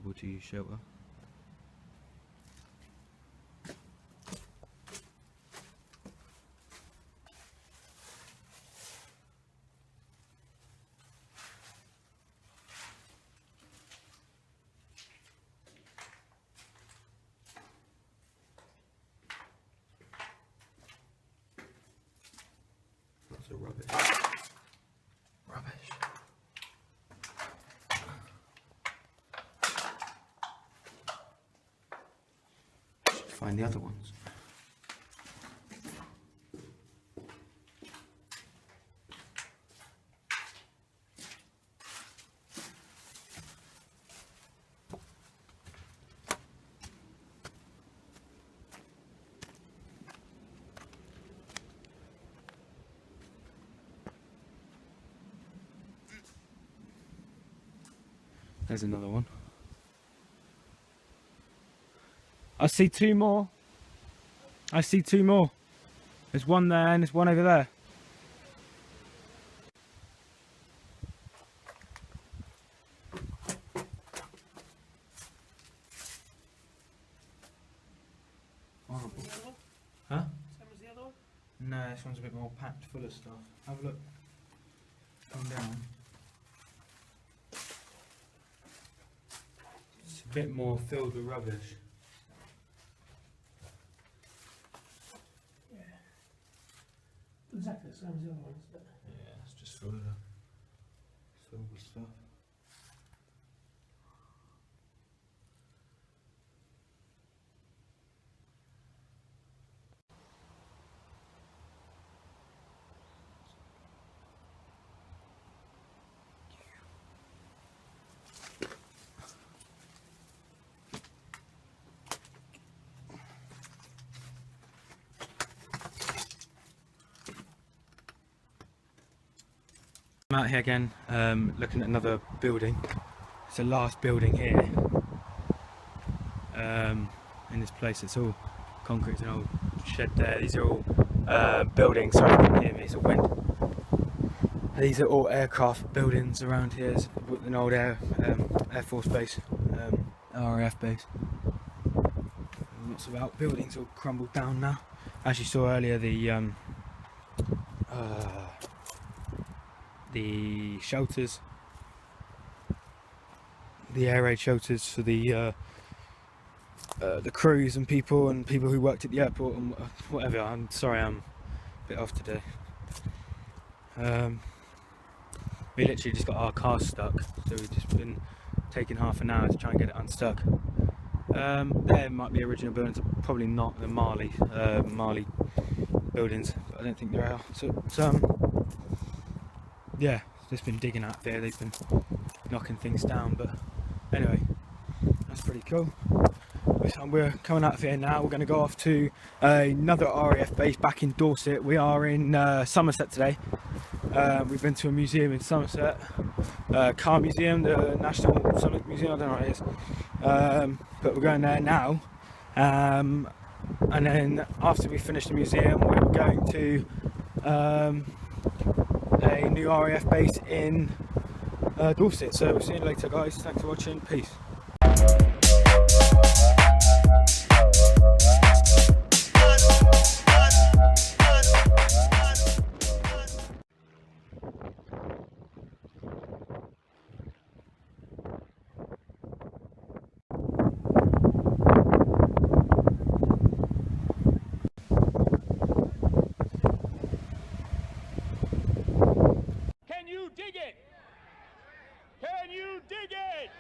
WW2 shelter. Lots of rubbish. Should find the other ones. There's another one. I see two more. I see two more. There's one there and there's one over there. Horrible. Huh? Same as the other one? No, this one's a bit more packed full of stuff. Have a look. Come down. It's a bit more filled with rubbish. Yeah. Exactly the same as the other ones. But Yeah, it's just filled with stuff. I'm out here again, looking at another building. It's the last building here. In this place, it's all concrete. It's an old shed there. These are all buildings. Sorry if you can hear me, it's a wind. These are all aircraft buildings around here. It's an old Air Force base, RAF base. Lots of outbuildings all crumbled down now. As you saw earlier, the shelters, the air raid shelters for the crews and people who worked at the airport and whatever. I'm sorry, I'm a bit off today. We literally just got our car stuck, so we've just been taking half an hour to try and get it unstuck. There might be original buildings, probably not the Marley buildings, but I don't think there are. So yeah, just been digging out there. They've been knocking things down, but anyway, that's pretty cool. We're coming out of here now. We're going to go off to another RAF base back in Dorset. We are in Somerset today. We've been to a museum in Somerset, car museum, the National Summit Museum. I don't know what it is, but we're going there now. And then after we finish the museum, we're going to a new RAF base in Dorset. So we'll see you later, guys. Thanks for watching. Peace. Can you dig it? Can you dig it?